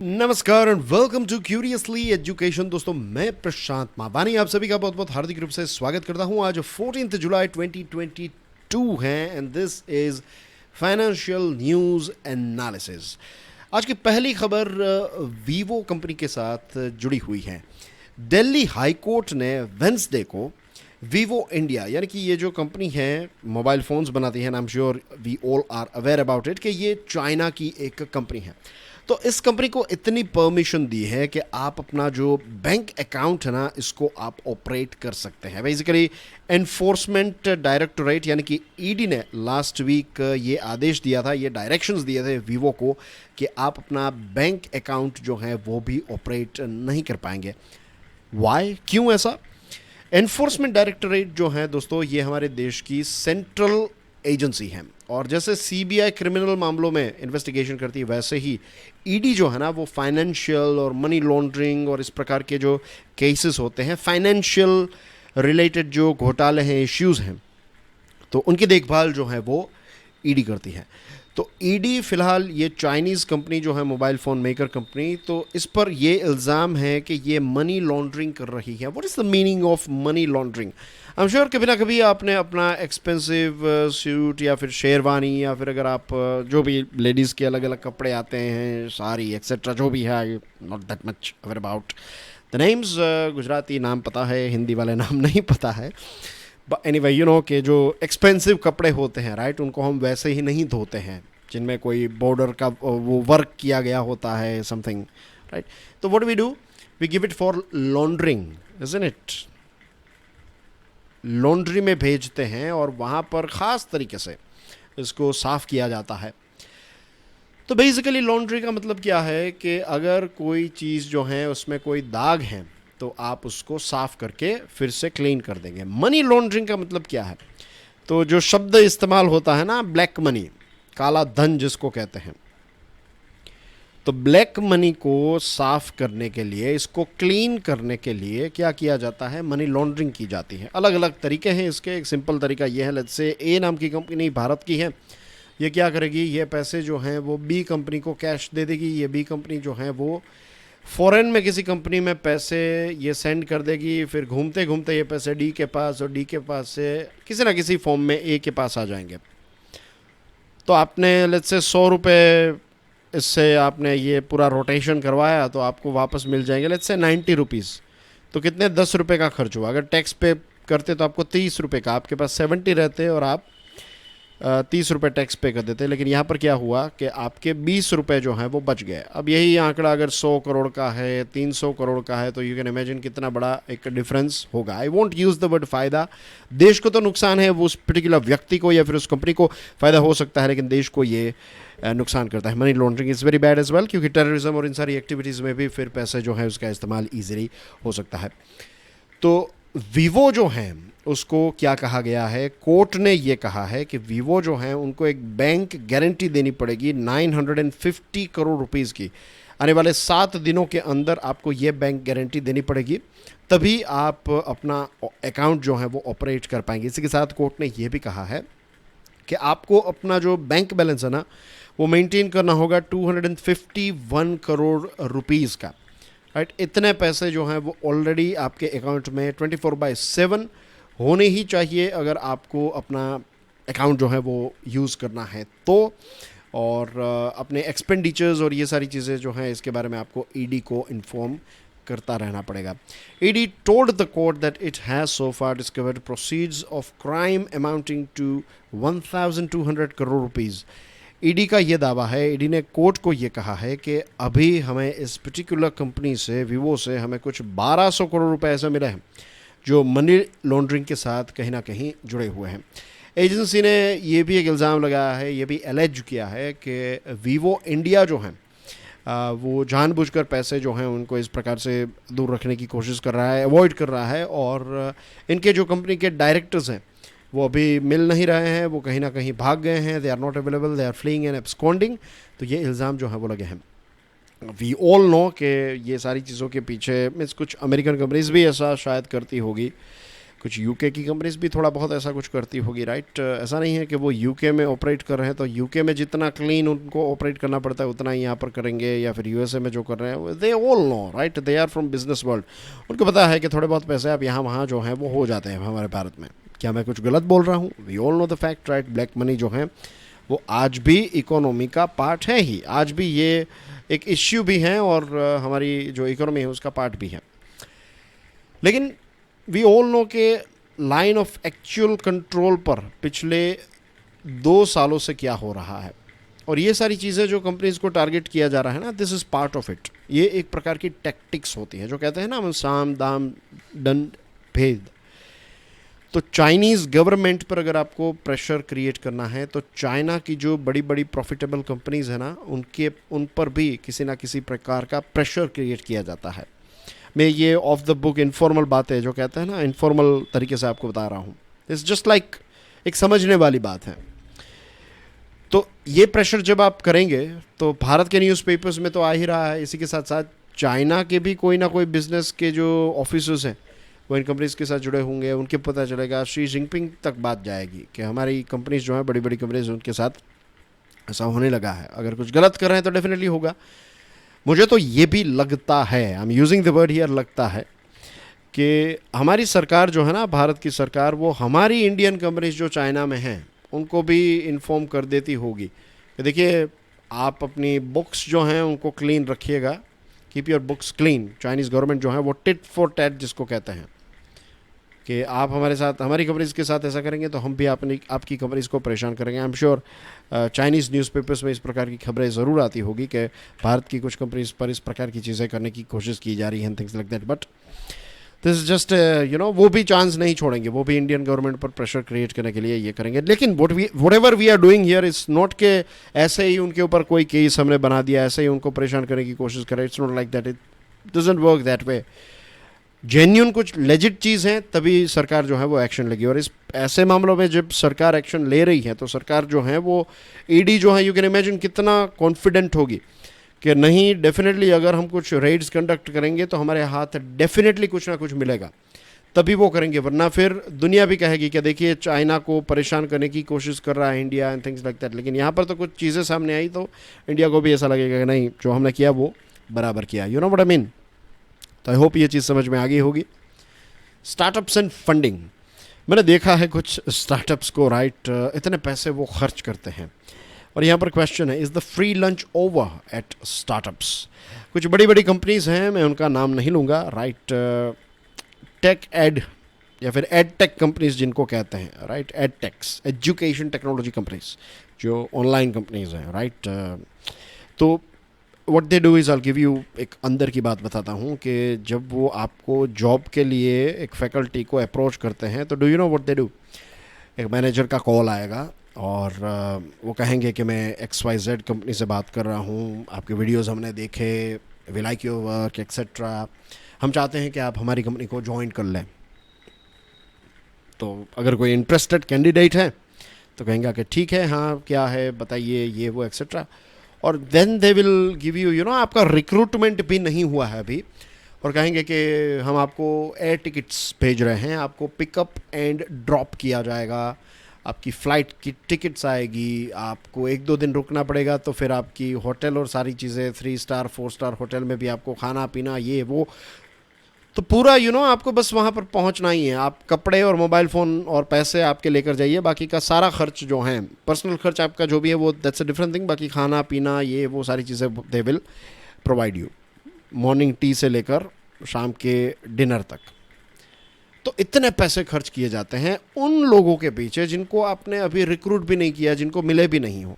नमस्कार and welcome to curiously education. दोस्तों, मैं प्रशांत मावानी आप सभी का बहुत बहुत हार्दिक रूप से स्वागत करता हूं। आज 14 जुलाई 2022 है and this is financial news analysis. आज की पहली खबर वीवो कंपनी के साथ जुड़ी हुई है। दिल्ली हाई कोर्ट ने वेंसडे को वीवो इंडिया यानी कि ये जो कंपनी है मोबाइल फ़ोन्स बनाती है, I am sure we all are aware about it, कि ये चाइना की एक कंपनी है। तो इस कंपनी को इतनी परमिशन दी है कि आप अपना जो बैंक अकाउंट है ना, इसको आप ऑपरेट कर सकते हैं। बेसिकली एनफोर्समेंट डायरेक्टोरेट यानी कि ईडी ने लास्ट वीक ये आदेश दिया था, ये डायरेक्शंस दिए थे वीवो को कि आप अपना बैंक अकाउंट जो है वो भी ऑपरेट नहीं कर पाएंगे। वाई, क्यों ऐसा? एनफोर्समेंट डायरेक्टोरेट जो है दोस्तों, ये हमारे देश की सेंट्रल एजेंसी है और जैसे सीबीआई क्रिमिनल मामलों में इन्वेस्टिगेशन करती है, वैसे ही ईडी जो है ना वो फाइनेंशियल और मनी लॉन्ड्रिंग और इस प्रकार के जो केसेस होते हैं, फाइनेंशियल रिलेटेड जो घोटाले हैं, इश्यूज़ हैं, तो उनकी देखभाल जो है वो ईडी करती है। तो ईडी फ़िलहाल ये चाइनीज़ कंपनी जो है मोबाइल फ़ोन मेकर कंपनी, तो इस पर ये इल्ज़ाम है कि ये मनी लॉन्ड्रिंग कर रही है। What is the meaning of money laundering? I am sure कभी ना कभी आपने अपना एक्सपेंसिव सूट या फिर शेरवानी या फिर अगर आप जो भी लेडीज़ के अलग अलग कपड़े आते हैं, साड़ी एक्सेट्रा जो भी है, not that much aware about the names. Gujarati नाम पता है, हिंदी वाले नाम नहीं पता है। बट एनीवे यू नो कि जो एक्सपेंसिव कपड़े होते हैं, राइट, उनको हम वैसे ही नहीं धोते हैं जिनमें कोई बॉर्डर का वो वर्क किया गया होता है, समथिंग, राइट। तो what we do, we give it for laundering, isn't it? Laundry में भेजते हैं और वहाँ पर ख़ास तरीके से इसको साफ़ किया जाता है। तो बेसिकली लॉन्ड्री का मतलब क्या है कि अगर कोई चीज़ जो है उसमें कोई दाग है तो आप उसको साफ़ करके फिर से क्लीन कर देंगे। मनी लॉन्ड्रिंग का मतलब क्या है? तो जो शब्द इस्तेमाल होता है ना, ब्लैक मनी, काला धन जिसको कहते हैं, तो ब्लैक मनी को साफ करने के लिए, इसको क्लीन करने के लिए क्या किया जाता है? मनी लॉन्ड्रिंग की जाती है। अलग अलग तरीके हैं इसके। एक सिंपल तरीका ये है, लेट्स से ए नाम की कंपनी भारत की है, ये क्या करेगी, ये पैसे जो हैं वो बी कंपनी को कैश दे देगी। ये बी कंपनी जो है वो फॉरेन में किसी कंपनी में पैसे ये सेंड कर देगी, फिर घूमते घूमते ये पैसे डी के पास और डी के पास से किसी ना किसी फॉर्म में ए के पास आ जाएंगे। तो आपने लेट्स से 100 रुपये इससे आपने ये पूरा रोटेशन करवाया तो आपको वापस मिल जाएंगे लेट्स से 90 रुपीज़। तो कितने? 10 रुपये का खर्च हुआ। अगर टैक्स पे करते तो आपको 30 रुपये का, आपके पास 70 रहते और आप 30 रुपये टैक्स पे कर देते। लेकिन यहाँ पर क्या हुआ कि आपके 20 रुपये जो हैं वो बच गए। अब यही आंकड़ा अगर 100 करोड़ का है, 300 करोड़ का है, तो यू कैन इमेजिन कितना बड़ा एक डिफरेंस होगा। I want use the word फ़ायदा। देश को तो नुकसान है, वो उस पर्टिकुलर व्यक्ति को या फिर उस कंपनी को फ़ायदा हो सकता है, लेकिन देश को ये नुकसान करता है। Money laundering is very bad as well, क्योंकि टेररिज्म और इन सारी एक्टिविटीज़ में भी फिर पैसे जो है उसका इस्तेमाल ईजिली हो सकता है। तो वीवो जो हैं उसको क्या कहा गया है? कोर्ट ने ये कहा है कि वीवो जो है उनको एक बैंक गारंटी देनी पड़ेगी 950 करोड़ रुपीज़ की। आने वाले 7 दिनों के अंदर आपको ये बैंक गारंटी देनी पड़ेगी, तभी आप अपना अकाउंट जो है वो ऑपरेट कर पाएंगे। इसी के साथ कोर्ट ने ये भी कहा है कि आपको अपना जो बैंक बैलेंस है ना वो मेंटेन करना होगा 251 करोड़ रुपीज़ का, राइट। इतने पैसे जो हैं वो ऑलरेडी आपके अकाउंट में 24/7 होने ही चाहिए अगर आपको अपना अकाउंट जो है वो यूज़ करना है तो। और अपने एक्सपेंडिचर्स और ये सारी चीज़ें जो हैं इसके बारे में आपको ईडी को इन्फॉर्म करता रहना पड़ेगा। ED told the court that it has so far discovered proceeds of crime amounting to 1200 crore rupees. ED का ये दावा है, ईडी ने कोर्ट को ये कहा है कि अभी हमें इस पर्टिकुलर कंपनी से, वीवो से, हमें कुछ 1200 करोड़ रुपए ऐसे मिले हैं जो मनी लॉन्ड्रिंग के साथ कहीं ना कहीं जुड़े हुए हैं। एजेंसी ने ये भी एक इल्ज़ाम लगाया है, ये भी एलेज किया है कि वीवो इंडिया जो है वो जानबूझकर पैसे जो हैं उनको इस प्रकार से दूर रखने की कोशिश कर रहा है, अवॉइड कर रहा है। और इनके जो कंपनी के डायरेक्टर्स हैं वो अभी मिल नहीं रहे हैं, वो कहीं ना कहीं भाग गए हैं, they are not available, they are fleeing and absconding. तो ये इल्ज़ाम जो है वो लगे हैं। वी ऑल नो कि ये सारी चीज़ों के पीछे मीन्स कुछ अमेरिकन कंपनीज भी ऐसा शायद करती होगी, कुछ यूके की कंपनीज भी थोड़ा बहुत ऐसा कुछ करती होगी, राइट। ऐसा नहीं है कि वो यूके में ऑपरेट कर रहे हैं तो यूके में जितना क्लीन उनको ऑपरेट करना पड़ता है उतना ही यहाँ पर करेंगे, या फिर यूएसए में जो कर रहे हैं they all know, right, they are from business world. उनको पता है कि थोड़े बहुत पैसे आप यहाँ वहाँ जो हैं वो हो जाते हैं हमारे भारत में। क्या मैं कुछ गलत बोल रहा हूँ? We all know the fact, right. Black money जो है वो आज भी इकोनॉमी का पार्ट है ही, आज भी ये एक इश्यू भी है और हमारी जो इकोनॉमी है उसका पार्ट भी है। लेकिन वी ऑल नो के लाइन ऑफ एक्चुअल कंट्रोल पर पिछले 2 सालों से क्या हो रहा है, और ये सारी चीज़ें जो कंपनीज को टारगेट किया जा रहा है ना, this is part of it. ये एक प्रकार की टैक्टिक्स होती है, जो कहते हैं ना हम साम दाम दंड भेद। तो चाइनीज़ गवर्नमेंट पर अगर आपको प्रेशर क्रिएट करना है तो चाइना की जो बड़ी बड़ी प्रॉफिटेबल कंपनीज है ना, उन पर भी किसी ना किसी प्रकार का प्रेशर क्रिएट किया जाता है। मैं ये ऑफ द बुक इनफॉर्मल बातें जो कहते हैं ना, इनफॉर्मल तरीके से आपको बता रहा हूँ। इट्स जस्ट लाइक एक समझने वाली बात है। तो ये प्रेशर जब आप करेंगे तो भारत के न्यूज़पेपर्स में तो आ ही रहा है, इसी के साथ साथ चाइना के भी कोई ना कोई बिजनेस के जो ऑफिसर्स हैं वो इन कंपनीज के साथ जुड़े होंगे, उनके पता चलेगा, शी जिनपिंग तक बात जाएगी कि हमारी कंपनीज जो हैं बड़ी बड़ी कंपनीज, उनके साथ ऐसा होने लगा है। अगर कुछ गलत कर रहे हैं तो डेफिनेटली होगा। मुझे तो ये भी लगता है, I am using the word here, लगता है कि हमारी सरकार जो है ना, भारत की सरकार, वो हमारी इंडियन कंपनीज जो चाइना में हैं उनको भी इन्फॉर्म कर देती होगी कि देखिए आप अपनी बुक्स जो हैं उनको क्लीन रखिएगा, keep your books clean. Chinese government जो है वो टिट फॉर टैट जिसको कहते हैं कि आप हमारे साथ, हमारी कंपनीज़ के साथ ऐसा करेंगे तो हम भी आपकी कंपनीज़ को परेशान करेंगे। आई एम श्योर चाइनीज़ न्यूज़पेपर्स में इस प्रकार की खबरें ज़रूर आती होगी कि भारत की कुछ कंपनीज़ पर इस प्रकार की चीज़ें करने की कोशिश की जा रही हैं, things like that. But this is just वो भी चांस नहीं छोड़ेंगे, वो भी इंडियन गवर्नमेंट पर प्रेशर क्रिएट करने के लिए ये करेंगे। लेकिन whatever we are doing here is not के ऐसे ही उनके ऊपर कोई केस हमने बना दिया, ऐसे ही उनको परेशान करने की कोशिश करें। It's not like that, it doesn't work that way. Genuine कुछ लेजिट चीज़ है तभी सरकार जो है वो एक्शन लेगी, और इस ऐसे मामलों में जब सरकार एक्शन ले रही है तो सरकार जो है वो ईडी जो है, यू कैन इमेजिन कितना कॉन्फिडेंट होगी कि नहीं, डेफिनेटली अगर हम कुछ रेड्स कंडक्ट करेंगे तो हमारे हाथ डेफिनेटली कुछ ना कुछ मिलेगा, तभी वो करेंगे। वरना फिर दुनिया भी कहेगी कि देखिए चाइना को परेशान करने की कोशिश कर रहा है India and things like that. लेकिन यहाँ पर तो कुछ चीज़ें सामने आई तो इंडिया को भी ऐसा लगेगा कि नहीं, जो हमने किया वो बराबर किया। You know what I mean. तो आई होप ये चीज़ समझ में आ गई होगी। स्टार्टअप्स एंड फंडिंग, मैंने देखा है कुछ स्टार्टअप्स को, राइट, इतने पैसे वो खर्च करते हैं। और यहाँ पर क्वेश्चन है, is the free lunch over at startups? कुछ बड़ी बड़ी कंपनीज हैं, मैं उनका नाम नहीं लूँगा, राइट, टेक एड या फिर एड टेक कंपनीज जिनको कहते हैं, right, edtechs, education technology companies, जो ऑनलाइन कंपनीज हैं, राइट। तो what they do is, I give you एक अंदर की बात बताता हूँ कि जब वो आपको जॉब के लिए एक फैकल्टी को अप्रोच करते हैं तो do you know what they do? एक मैनेजर का कॉल आएगा और वो कहेंगे कि मैं XYZ कंपनी से बात कर रहा हूँ, आपके वीडियोस हमने देखे, we like your work etcetera, हम चाहते हैं कि आप हमारी कंपनी को ज्वाइन कर लें। तो अगर कोई इंटरेस्टेड कैंडिडेट है तो कहेंगे कि ठीक है, हाँ क्या है बताइए, ये वो एक्सेट्रा, और then they will give you know, आपका रिक्रूटमेंट भी नहीं हुआ है अभी, और कहेंगे कि हम आपको एयर टिकट्स भेज रहे हैं, आपको पिकअप एंड ड्रॉप किया जाएगा, आपकी फ़्लाइट की टिकट्स आएगी, आपको 1-2 दिन रुकना पड़ेगा, तो फिर आपकी होटल और सारी चीज़ें 3 स्टार 4 स्टार होटल में भी आपको खाना पीना ये वो, तो पूरा आपको बस वहाँ पर पहुँचना ही है। आप कपड़े और मोबाइल फ़ोन और पैसे आपके लेकर जाइए, बाकी का सारा खर्च जो है, पर्सनल खर्च आपका जो भी है वो दैट्स अ डिफरेंट थिंग, बाकी खाना पीना ये वो सारी चीज़ें they will provide you, morning tea से लेकर शाम के डिनर तक। तो इतने पैसे खर्च किए जाते हैं उन लोगों के पीछे जिनको आपने अभी रिक्रूट भी नहीं किया, जिनको मिले भी नहीं हो।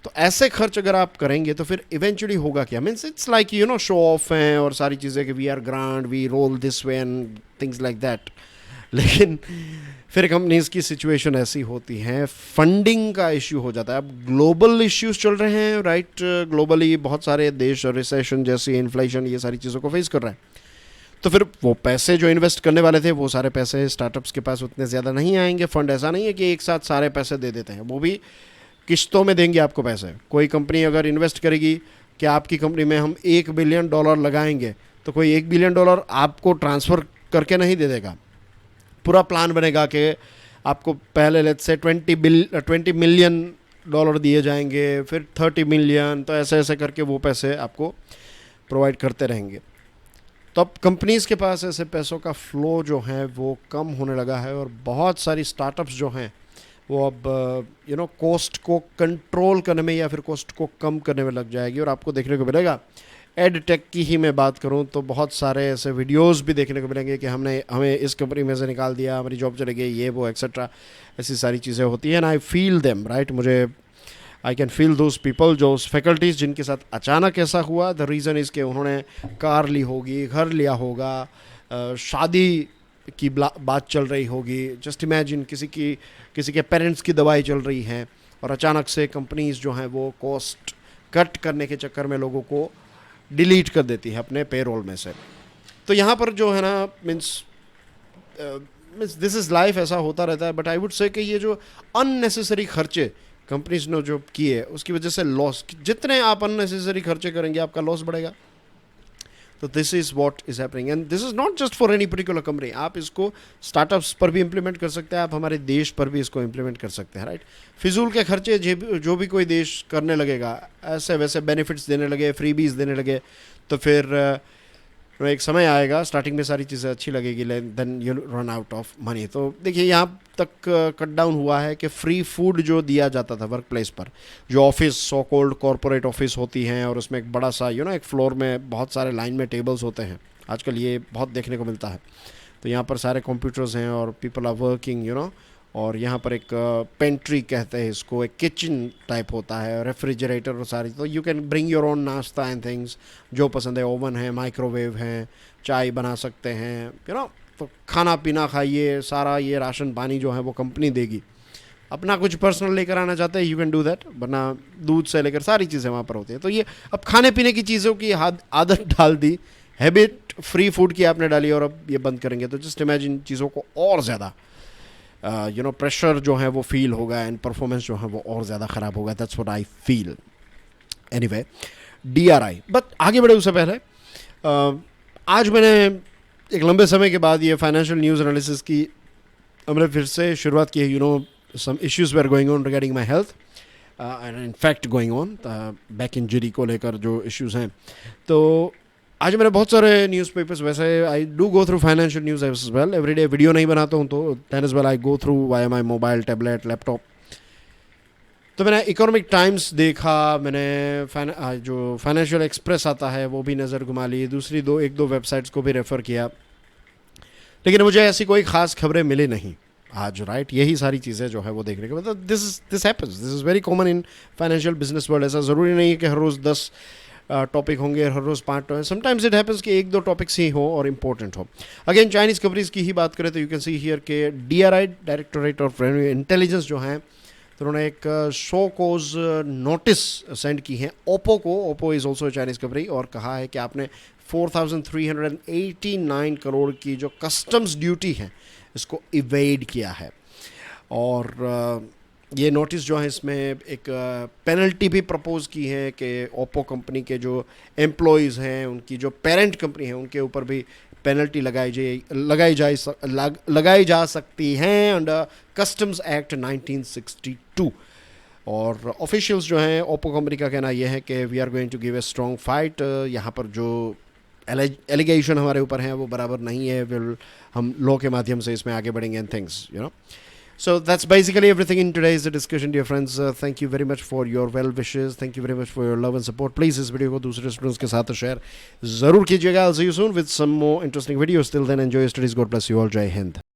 तो ऐसे खर्च अगर आप करेंगे तो फिर इवेंचुअली होगा क्या, means it's like show off हैं और सारी चीज़ें कि we are grand, we roll this way and things like that. लेकिन फिर कंपनीज की सिचुएशन ऐसी होती है, फंडिंग का इश्यू हो जाता है। अब ग्लोबल इश्यूज चल रहे हैं, राइट, ग्लोबली बहुत सारे देश रिसेशन जैसी, इन्फ्लेशन, ये सारी चीज़ों को फेस कर रहे हैं। तो फिर वो पैसे जो इन्वेस्ट करने वाले थे वो सारे पैसे स्टार्टअप्स के पास उतने ज़्यादा नहीं आएंगे। फंड ऐसा नहीं है कि एक साथ सारे पैसे दे देते हैं, वो भी किश्तों में देंगे आपको पैसे। कोई कंपनी अगर इन्वेस्ट करेगी कि आपकी कंपनी में हम $1 बिलियन लगाएंगे, तो कोई $1 बिलियन आपको ट्रांसफ़र करके नहीं दे देगा, पूरा प्लान बनेगा कि आपको पहले लेट्स से 20 मिलियन डॉलर दिए जाएंगे, फिर 30 मिलियन, तो ऐसे ऐसे करके वो पैसे आपको प्रोवाइड करते रहेंगे। तो अब कंपनीज़ के पास ऐसे पैसों का फ़्लो जो है वो कम होने लगा है, और बहुत सारी स्टार्टअप्स जो हैं वो अब कॉस्ट को कंट्रोल करने में या फिर कॉस्ट को कम करने में लग जाएगी। और आपको देखने को मिलेगा, एड टेक की ही मैं बात करूं तो बहुत सारे ऐसे वीडियोस भी देखने को मिलेंगे कि हमें इस कंपनी में से निकाल दिया, हमारी जॉब चली गई, ये वो एक्सेट्रा, ऐसी सारी चीज़ें होती हैं। And I feel them, right, I can feel those people, जो फैकल्टीज़ जिनके साथ अचानक ऐसा हुआ। द रीज़न इज़ कि उन्होंने कार ली होगी, घर लिया होगा, शादी की बात चल रही होगी। जस्ट इमेजिन किसी के पेरेंट्स की दवाई चल रही है, और अचानक से कंपनीज जो हैं वो कॉस्ट कट करने के चक्कर में लोगों को डिलीट कर देती है अपने पेरोल में से। तो यहाँ पर जो है ना, मीन्स दिस इज़ लाइफ, ऐसा होता रहता है। बट आई वुड से कि ये जो अननेसेसरी खर्चे कंपनीज ने जो किए, उसकी वजह से लॉस, जितने आप अननेसेसरी खर्चे करेंगे आपका लॉस बढ़ेगा। तो this is what is happening, and this is not just for any particular company. आप इसको स्टार्टअप्स पर भी इम्प्लीमेंट कर सकते हैं, आप हमारे देश पर भी इसको इम्प्लीमेंट कर सकते हैं, राइट। फिजूल के खर्चे जो भी कोई देश करने लगेगा, ऐसे वैसे बेनिफिट्स देने लगे, फ्रीबीज देने लगे, तो फिर एक समय आएगा, स्टार्टिंग में सारी चीज़ें अच्छी लगेगी, then you run out of money. तो देखिए, यहाँ तक कट डाउन हुआ है कि फ्री फूड जो दिया जाता था वर्क प्लेस पर, जो office, so called corporate office होती हैं, और उसमें एक बड़ा सा एक फ्लोर में बहुत सारे लाइन में टेबल्स होते हैं, आजकल ये बहुत देखने को मिलता है। तो यहाँ पर सारे कंप्यूटर्स हैं और पीपल आर वर्किंग, और यहाँ पर एक पेंट्री कहते हैं इसको, एक किचन टाइप होता है, रेफ्रिजरेटर और सारी, तो you can bring your own नाश्ता एंड थिंग्स, जो पसंद है, ओवन है, माइक्रोवेव है, चाय बना सकते हैं, तो खाना पीना खाइए, सारा ये राशन पानी जो है वो कंपनी देगी। अपना कुछ पर्सनल लेकर आना चाहते हैं, यू कैन डू दैट, वरना दूध से लेकर सारी चीज़ें वहाँ पर होती हैं। तो ये अब खाने पीने की चीज़ों की आदत डाल दी, हैबिट फ्री फूड की आपने डाली, और अब ये बंद करेंगे तो जस्ट इमेजिन चीज़ों को और ज़्यादा प्रेशर जो है वो फील होगा, एंड परफॉर्मेंस जो है वो और ज़्यादा ख़राब होगा। That's what I feel. Anyway, DRI, but आगे बढ़े उससे पहले आज मैंने एक लंबे समय के बाद ये फाइनेंशियल न्यूज़ एनालिसिस की हमने फिर से शुरुआत की है। Some issues were going on regarding my health, and in fact going on back injury को लेकर जो इश्यूज़ हैं। तो आज मैंने बहुत सारे न्यूज़पेपर्स, वैसे I do go through financial news as well, everyday video नहीं बनाता हूँ, तो that is well I go through via my mobile, tablet, laptop. तो मैंने इकोनॉमिक टाइम्स देखा, मैंने जो फाइनेंशियल एक्सप्रेस आता है वो भी नज़र घुमा ली, दूसरी एक दो वेबसाइट्स को भी रेफ़र किया, लेकिन मुझे ऐसी कोई ख़ास खबरें मिली नहीं आज, राइट। यही सारी चीज़ें जो है वो देखने को मतलब this happens, this is very common in financial business world. ऐसा ज़रूरी नहीं है कि हर रोज़ 10 टॉपिक होंगे, हर रोज़ 5। समटाइम्स इट हैपेंस कि 1-2 टॉपिक्स ही हो और इम्पोर्टेंट हो। अगेन चाइनीज़ कंपनीज़ की ही बात करें तो यू कैन सी हियर के DRI, directorate of revenue intelligence जो हैं, तो उन्होंने एक शो कोज नोटिस सेंड की है ओप्पो को। Oppo is also Chinese company, और कहा है कि आपने 4,389 करोड़ की जो कस्टम्स ड्यूटी है इसको इवेड किया है। और ये नोटिस जो है इसमें एक पेनल्टी भी प्रपोज की है कि ओप्पो कंपनी के जो एम्प्लॉयज़ हैं, उनकी जो पेरेंट कंपनी है, उनके ऊपर भी पेनल्टी लगाई जा सकती हैं अंडर कस्टम्स एक्ट 1962। और ऑफिशियल्स जो हैं ओप्पो कंपनी का कहना यह है कि we are going to give a strong fight. यहाँ पर जो एलिगेशन हमारे ऊपर हैं वो बराबर नहीं है, हम लॉ के माध्यम से इसमें आगे बढ़ेंगे and things So that's basically everything in today's discussion, dear friends. Thank you very much for your well wishes. Thank you very much for your love and support. Please इस वीडियो को दूसरे students के साथ share ज़रूर कीजिएगा. I'll see you soon with some more interesting videos. Till then, enjoy your studies. God bless you all. जय हिंद.